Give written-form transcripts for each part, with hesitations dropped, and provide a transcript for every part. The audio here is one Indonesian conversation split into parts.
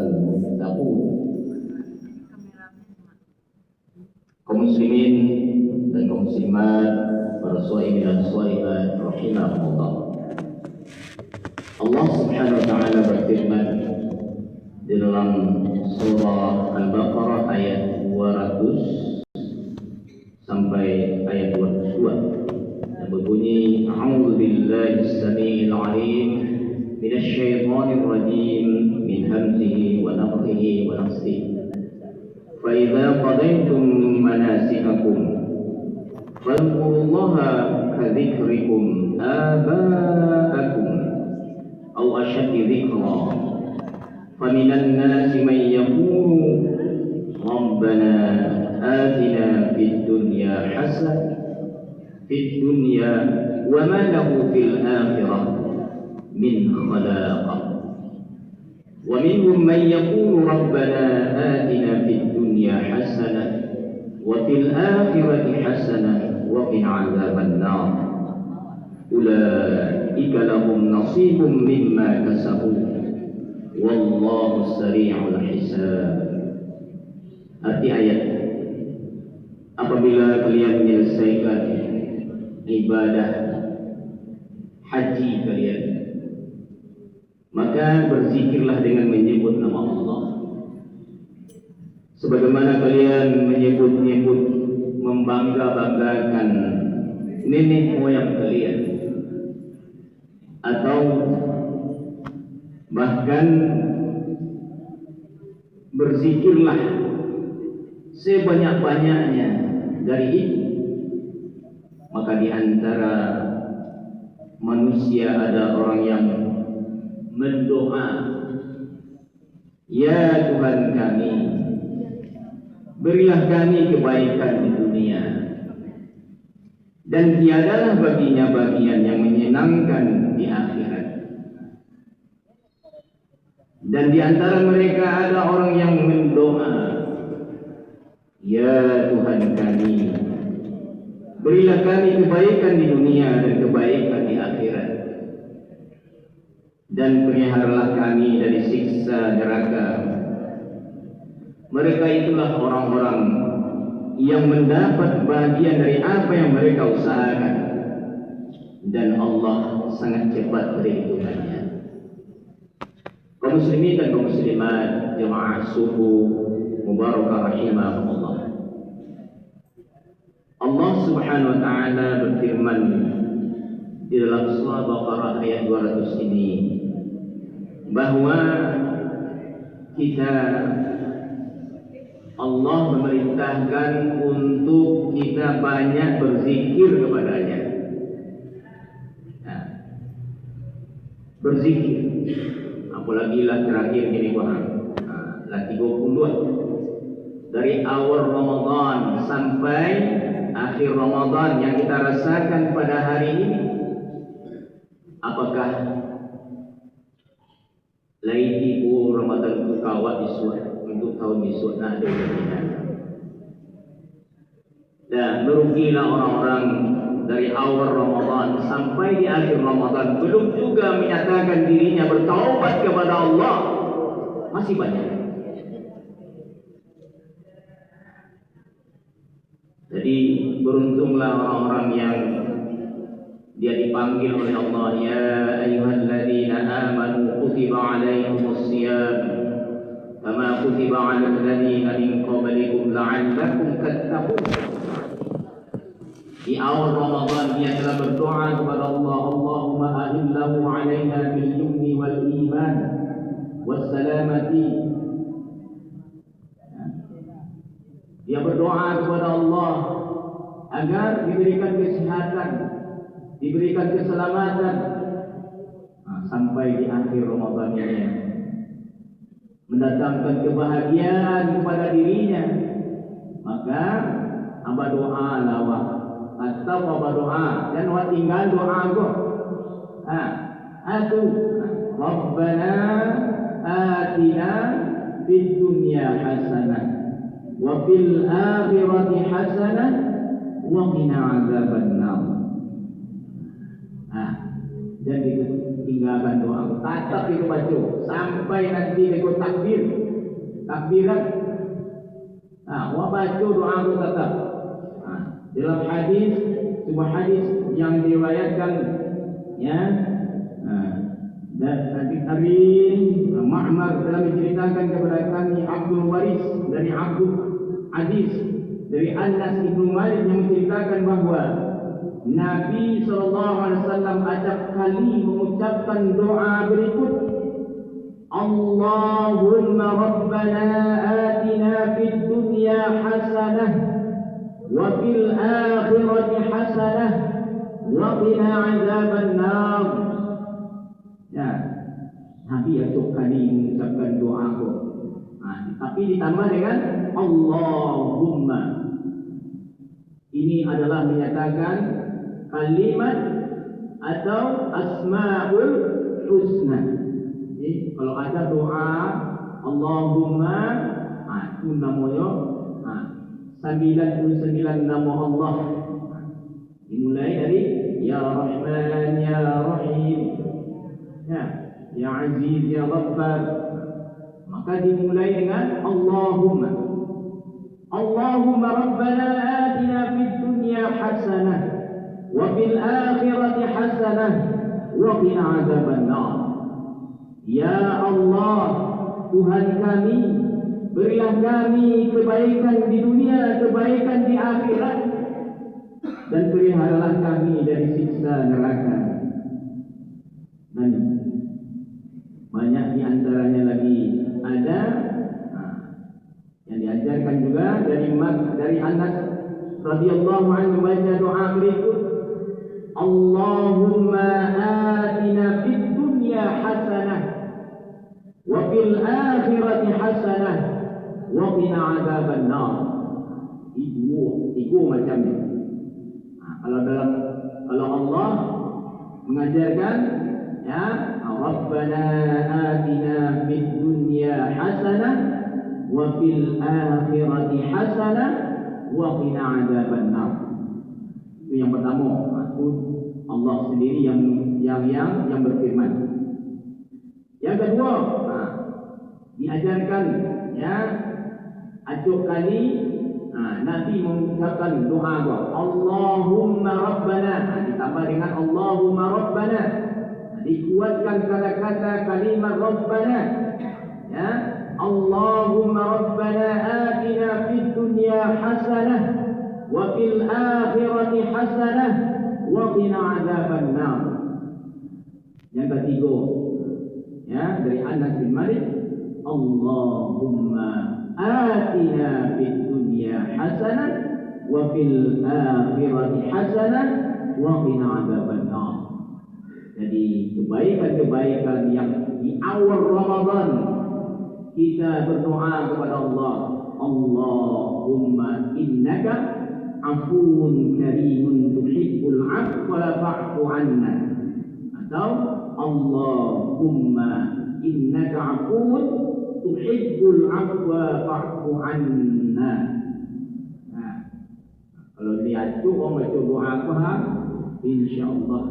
المتقون. Kaum muslimin dan kaum muslimat, para sholihin dan sholihat rahimahumullah. Allah Subhanahu wa taala berfirman di dalam surah Al-Baqarah ayat 200 sampai ayat 202 yang berbunyi, A'udzu billahi as-sami'il 'alim minasy syaithanir rajim min hamzihi wa nafthihi wa nafsihi. Fa idza qadaytum manasikakum fadhkurullaha ka dzikrikum aba'akum aw ashadda dzikra. Fa minan nasi man yaqulu rabbana atina fid dunya hasanah fid dunya wa ma lahu fil akhirah min khalaq. Wa minhum man yaqulu rabbana atina fid dunya hasanah wa fil akhirati hasanah wa qina adzaban nar. Ulaika lahum nasibun mimma kasabu wallahu sari'ul hisab. Arti ayat, apabila kalian menyelesaikan ibadah haji kalian, maka berzikirlah dengan menyebut nama Allah. Sebagaimana kalian menyebut-nyebut, membangga-banggakan nenek moyang kalian, atau bahkan berzikirlah sebanyak-banyaknya dari itu. Maka di antara manusia ada orang yang mendoa, ya Tuhan kami, berilah kami kebaikan di dunia, dan tiadalah baginya bagian yang menyenangkan di akhirat. Dan di antara mereka ada orang yang mendoa, ya Tuhan kami, berilah kami kebaikan di dunia dan kebaikan di akhirat, dan peliharalah kami dari siksa neraka. Mereka itulah orang-orang yang mendapat bagian dari apa yang mereka usahakan, dan Allah sangat cepat perhitungannya. Kaum muslimin dan kaum muslimat, jemaah subuh mubarakah rahimahumullah. Allah Subhanahu wa taala berfirman di dalam surah Baqarah ayat 200 ini bahwa Allah memerintahkan untuk kita banyak berzikir kepadanya. Nah, berzikir, apalagi lah terakhir ini lah 32 dari awal Ramadan sampai akhir Ramadan yang kita rasakan pada hari ini. Apakah laitiku Ramadan itu kawat disuat untuk tahun besok nak ada tidak? Dan merugilah orang-orang dari awal Ramadan sampai di akhir Ramadan belum juga menyatakan dirinya bertaubat kepada Allah. Masih banyak. Jadi beruntunglah orang-orang yang dia dipanggil oleh Allah, ya ayyuhalladzina amanu kutiba alaikumus shiyam kama kutiba 'alal ladzina min qablikum la'allakum tattaqun. Di awal Ramadan dia telah berdoa kepada Allah, Allahumma ahillahu 'alaina bil yumni wal iman was salamati. Dia berdoa kepada Allah agar diberikan kesehatan, diberikan keselamatan, sampai di akhir Ramadan ini mendatangkan kebahagiaan kepada dirinya. Maka hamba doa lawak atau hamba doa dan wa tinggal doa go. Rabbana atina fid dunya hasanah wa fil akhirati hasanah wa qina adzabannar. Dan tinggalkan doa. Tetap itu baca sampai nanti ikut takbiran. Wa baca doa tetap. Dalam hadis, sebuah hadis yang diriwayatkan ya, dari Ma'mar telah menceritakan kepada kami Abdul Waris dari Abdul Aziz dari Anas ibnu Malik yang menceritakan bahawa Nabi SAW acap kali mengucapkan doa berikut, Allahumma Rabbana atina fid dunya hasanah wa fil akhirati hasanah wa qina azaban nar. Ya, Nabi acap kali mengucapkan doa itu. Tapi ditambah dengan Allahumma. Ini adalah menyatakan kalimat atau asmaul husna. Jadi kalau ada doa Allahumma, itu namanya 99 nama Allah. Dimulai dari Ya Rahman, Ya Rahim, Ya Aziz, Ya Ghaffar. Maka dimulai dengan Allahumma. Allahumma Rabbana atina fid dunya hasanah wa fil akhirati hasanah wa qina azaban nar. Ya Allah, Tuhan kami, berilah kami kebaikan di dunia, kebaikan di akhirat, dan peliharalah kami dari siksa neraka. Dan banyak di antaranya lagi ada yang diajarkan juga dari Anas radhiyallahu anhu baca doa berikut, Allahumma atina fid dunya hasanah wa fil akhirati hasanah wa qina azaban nar. Itu macamnya. Kalau Allah mengajarkan ya Rabbana atina fid dunya hasanah wa fil akhirati hasanah wa qina azaban nar. Itu yang pertama. Allah sendiri yang berfirman. Yang kedua, diajarkan ya acuk kali Nabi mengucapkan doa Allahumma Rabbana, ditambah dengan Allahumma Rabbana, dikuatkan kata-kata kalimat Rabbana ya, Allahumma Rabbana atina fid dunya hasanah wa fil akhirati hasanah wa qina azaban nar. Yang ketiga ya, dari Anas bin Malik, Allahumma atina fid dunya hasanah wa fil akhirati hasanah wa qina azaban nar. Jadi kebaikan-kebaikan yang di awal Ramadan kita berdoa kepada Allah, Allahumma innaka afuun karimun tuhibbul afwa fa'fu anna, atau Allahumma innaka afuun tuhibbul afwa fa'fu anna. Kalau lihat tu orang baca doa apa, insyaallah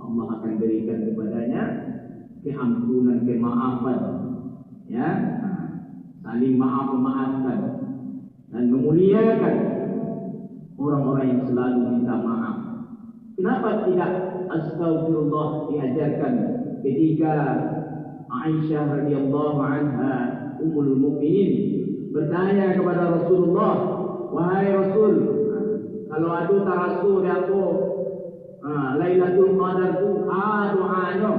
Allah akan berikan kepadanya keampunan, kemaafan ya, saling maafkan dan memuliakan orang-orang yang selalu minta maaf. Kenapa tidak astagfirullah diajarkan ketika Aisyah radhiyallahu anha ummul mukminin bertanya kepada Rasulullah, wahai Rasul, kalau ada tarasul yang Lailatul Qadar tu doanya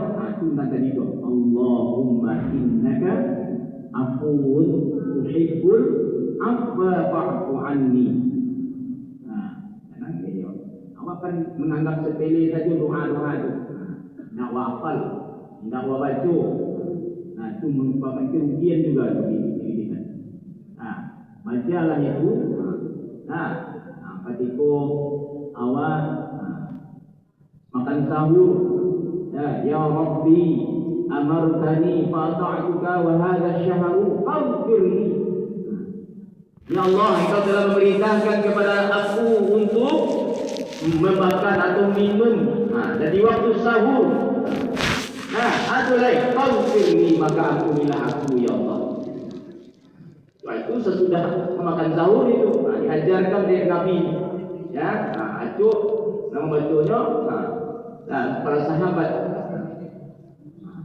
itu tadi tu, Allahumma innaka afuun tuhibbul afwa fa'fu anni. Awak kan menganggap sepele saja doa-doa itu. Nak hafal, nak baca. Itu merupakan kerugian juga bagi kita. Bacalah itu. Ketika awak makan sahur, ya Rabbi amartani fa ta'tuka wa hadha ash-shahru faghfirli. Ya Allah, Engkau telah memerintahkan kepada aku untuk memakan atau minum. Jadi waktu sahur Nah, ada lain, faghfirli, maka ampunilah aku ya Allah. Setelah itu sesudah makan sahur itu, diajarkan dari Nabi, ya, acuk nama bacanya, para sahabat.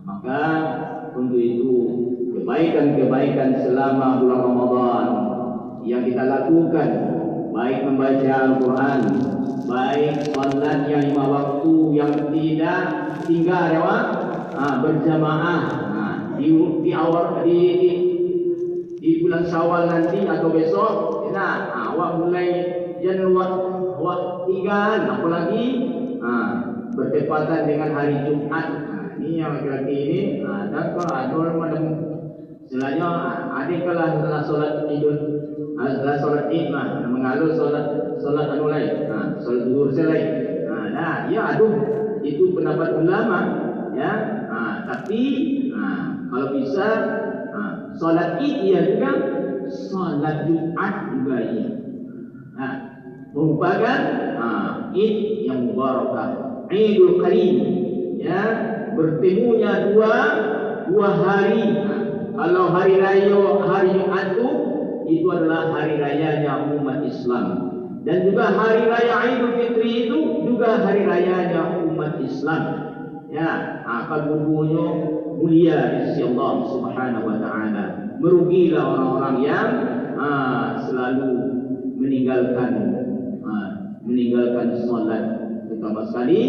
Maka untuk itu kebaikan-kebaikan selama bulan Ramadan yang kita lakukan, baik membaca Al-Quran, baik salat yang 5 waktu yang tidak tinggal ya, berjamaah di awal di bulan Syawal nanti atau besok. Nah, awak mulai Januari awak tinggal, apalagi bertepatan dengan hari Jumat. Ini yang laki-laki ini ada macam istilahnya ada kalah setelah solat Idul, setelah solat Id mengalu solat anu lain, solat zuhur selai. Nah, ya aduh, itu pendapat ulama ya. Tapi kalau bisa solat Id iya juga, solat Jumat juga iya. Merupakan Id yang mubarakah, Idul Karim ya, bertemunya dua hari. Kalau hari raya hari Jumat itu adalah hari rayanya umat Islam, dan juga hari raya Idul Fitri itu juga hari rayanya umat Islam ya. Kedua-duanya mulia di sisi Allah Subhanahu wa taala. Merugilah orang-orang yang selalu meninggalkan solat, terutama sekali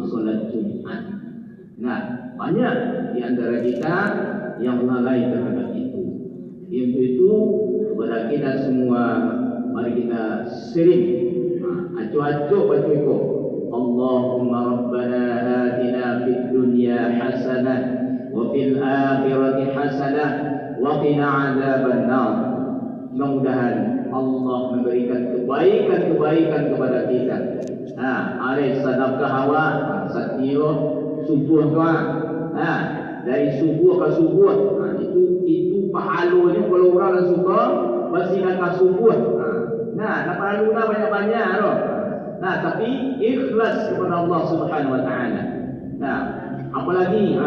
solat Jumat. Nah, banyak di antara kita yang lalai terhadap itu. Untuk itu kepada kita semua, mari kita sering acuh-acuh baca itu. Allahumma rabbana atina fid dunya hasanah wa fil akhirati hasanah wa qina adzabannar. Mudah-mudahan Allah memberikan kebaikan-kebaikan kepada kita. Ada sedekah awak, satyo subuh doa. Dari subuh ke subuh, itu pahalanya kalau orang suka masih nak subuh. Nak pahaluna banyak-banyak loh. Tapi ikhlas kepada Allah Subhanahu wa taala. Apalagi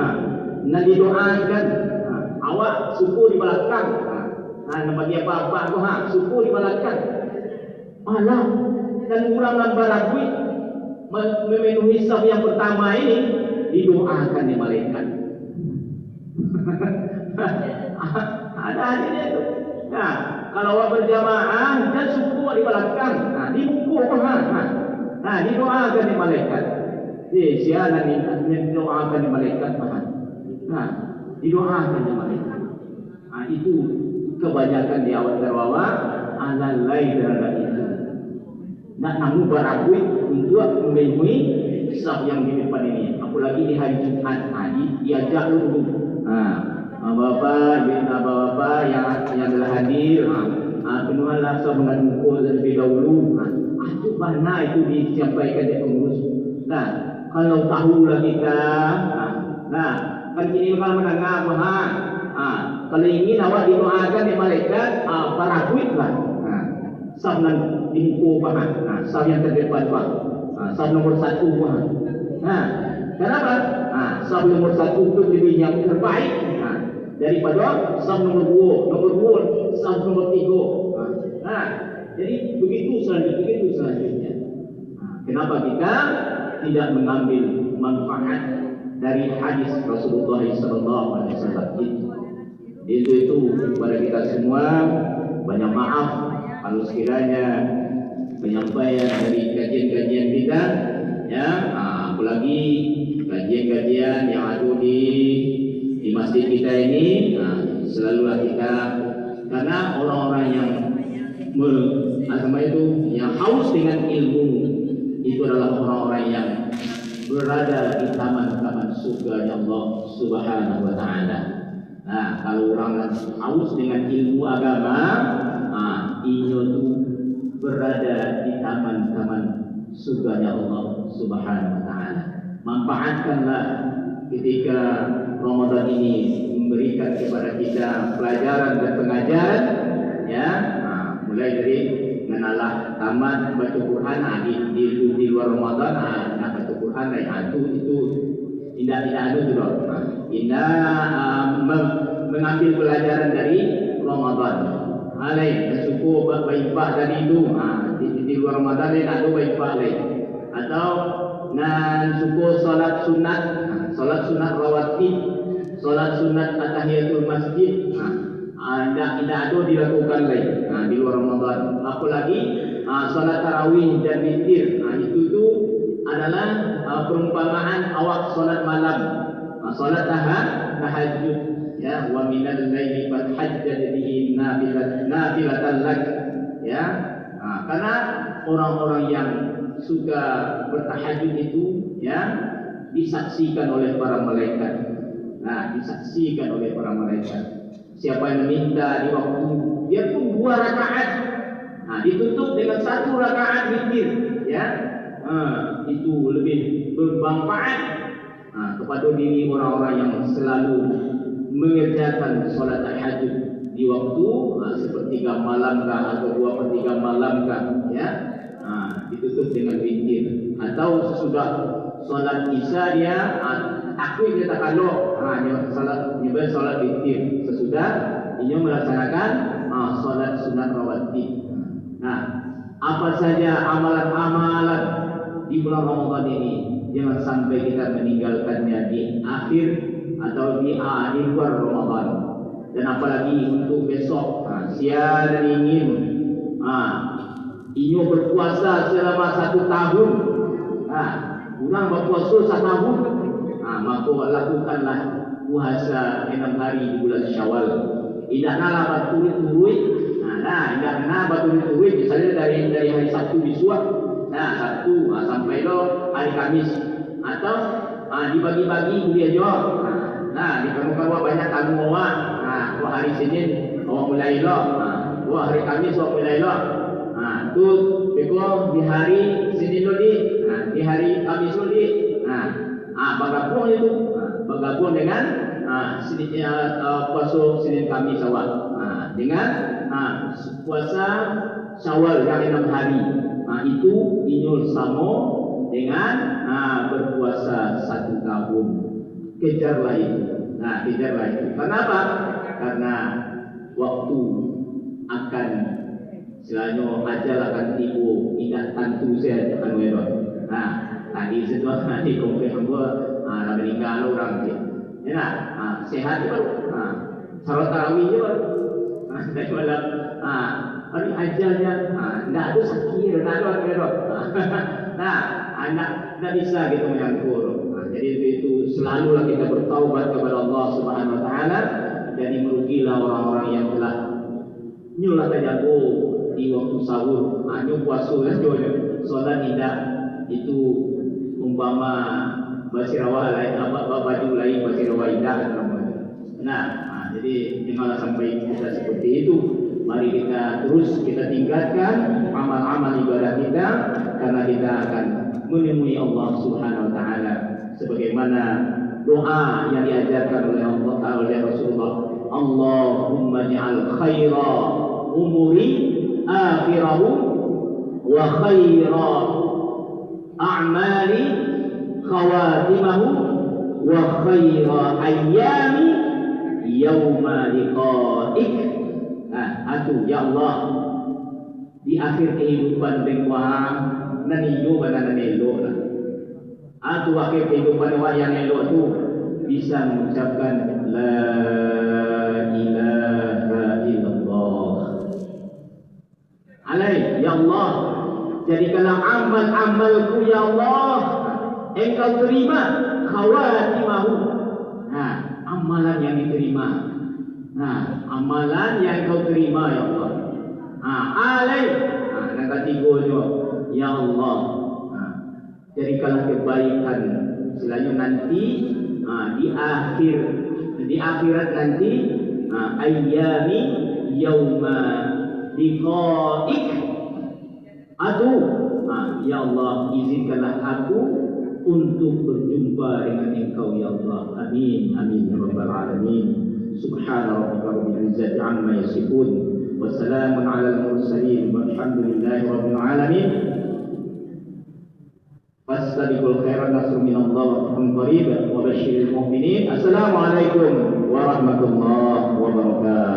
nak didoakan, awak subuh di belakang. Nama dia apa-apa tu subuh di belakang. Malah dan kurang lambat memenuhi saf yang pertama ini didoakan di malaikat. Ada hadisnya itu. Kalau awak berjamaah dan subuh di belakang, di buku didoakan di malaikat. Sialan didoakan di malaikat. Didoakan di malaikat. Itu kebanyakan di awal terbawa alalai terhadap itu. Namun barakui untuk memenuhi saf yang di depan ini. Apalagi di hari Jumat, diajak dulu. Bapak-bapak yang telah hadir, penuhanlah saf dengan mukul terlebih dahulu. Itu mana itu disampaikan di pengurus. Kalau tahulah kita, kan ini kalau menengah kalau ingin awak didoakan di malaikat, paraguitlah. Saf nan dimukul saf yang terdepan saf nomor 1 kenapa? Saf nomor 1 itu lebih yang terbaik daripada saf nomor 2, saf nomor 3. Jadi begitu selanjutnya. Kenapa kita tidak mengambil manfaat dari hadis Rasulullah SAW itu kepada kita semua. Banyak maaf kalau sekiranya penyampaian dari kajian-kajian kita ya, apalagi kajian-kajian yang ada di masjid kita ini, selalulah kita, karena orang-orang yang yang haus dengan ilmu itu adalah orang-orang yang berada di taman-taman surga Allah Subhanahu wa taala. Kalau orang haus dengan ilmu agama, inyo itu berada di taman-taman surga Allah Subhanahu wa taala. Manfaatkanlah ketika Ramadan ini memberikan kepada kita pelajaran dan pengajaran ya, mulai dari menalah tamat baca Quran di luar Ramadan, baca Quran itu tidak ada tu dok. Mengambil pelajaran dari Ramadan. Lain cukup baik-baik tadi itu. Di luar Ramadan lain ada baik-baik lain. Atau nan syukur solat sunat rawatib, solat sunat atahiyatul masjid. Tidak ada dilakukan lain di luar Ramadan. Apalagi solat tarawih dan witir. Itu tu adalah perumpamaan awak solat malam, solat tahajud. Ya, wa minal laili fatahajjad bihi nafilatan lak. Ya, karena orang-orang yang suka bertahajud itu ya disaksikan oleh para malaikat. Disaksikan oleh para malaikat. Siapa yang meminta di waktu dia pun 2 rakaat, ditutup dengan 1 rakaat witir, ya, itu lebih bermanfaat kepada diri orang-orang yang selalu mengerjakan solat tahajud di waktu sepertiga malam kah atau 2/3 malam kah, ya, ditutup dengan witir. Atau sesudah solat isya dia takut dia tak kalau dia solat witir sesudah dia melaksanakan solat sunat rawatib. Apa saja amalan-amalan di bulan Ramadan ini jangan sampai kita meninggalkannya di akhir atau di luar Ramadan. Dan apalagi untuk besok, siapa yang ingin inyo berpuasa selama 1 tahun, kurang berpuasa 1 tahun, maka lakukanlah puasa 6 hari di bulan Syawal. Tidak nak berturut-turut, tidak nak berturut-turut. Misalnya dari hari Sabtu besok, Sabtu sampai hari Kamis, atau dibagi-bagi dia jawab. Di kamu-kamu banyak tamu awak. Hari Senin awak mulai hari Kamis awak mulai tu beko di hari Senin lagi, di hari Kamis lagi. Bergabung itu, bergabung dengan puasa Senin Kamis awak, dengan puasa Syawal yang 6 hari. Itu inyul samo dengan berpuasa 1 tahun. Kejarlah itu. Kejarlah itu. Kenapa? Karena waktu akan selalu ajal akan tiba, tidak tentu saja tadi setelah di komplek hamba meninggal orang dia. Ya, sehat baru. Salat tarawih je baru. Dari malam hari ajalnya tidak ada sakit, tidak ada tidak bisa gitu menyangkul. Jadi itu selalulah kita bertaubat kepada Allah Subhanahu Wa Taala. Jadi merugilah orang-orang yang telah nyulah jago di waktu sahur, puasa solat tidak itu umpama basirawah lain, baju lain basirawah indah. Jadi janganlah sampai kita seperti itu. Mari kita terus kita tingkatkan amal-amal ibadah kita, karena kita akan menemui Allah Subhanahu Wa Taala sebagaimana doa yang diajarkan oleh Allah, oleh Rasulullah. Allahumma ja'al khaira umuri akhirahu wa khaira a'mali khawatimahu wa khaira ayyami yawma liqa'ik. Ya Allah, di akhir kehidupan bengkuah naniyo pada nanelo lah. Akhir kehidupan yang elok tu bisa mengucapkan la ilaha illallah. Ya Allah, jadikanlah amal-amalku ya Allah Engkau terima khawatimahu. Amalan yang diterima. Amalan yang Engkau terima ya Allah. Yang ketiganya ya Allah, jadikanlah kebaikan selalu nanti di akhirat nanti ayyami yauma liqa'ik. Ya Allah, izinkanlah aku untuk berjumpa dengan Engkau ya Allah. Amin amin ya rabbal alamin. Subhana rabbika rabbil izzati amma yasifun wa salamun alal mursalin walhamdulillahi rabbil alamin. fastabiqul khairat, nasrun minallah wa fathun qarib, wa basyiril mu'minin. Assalamualaikum warahmatullahi wabarakatuh.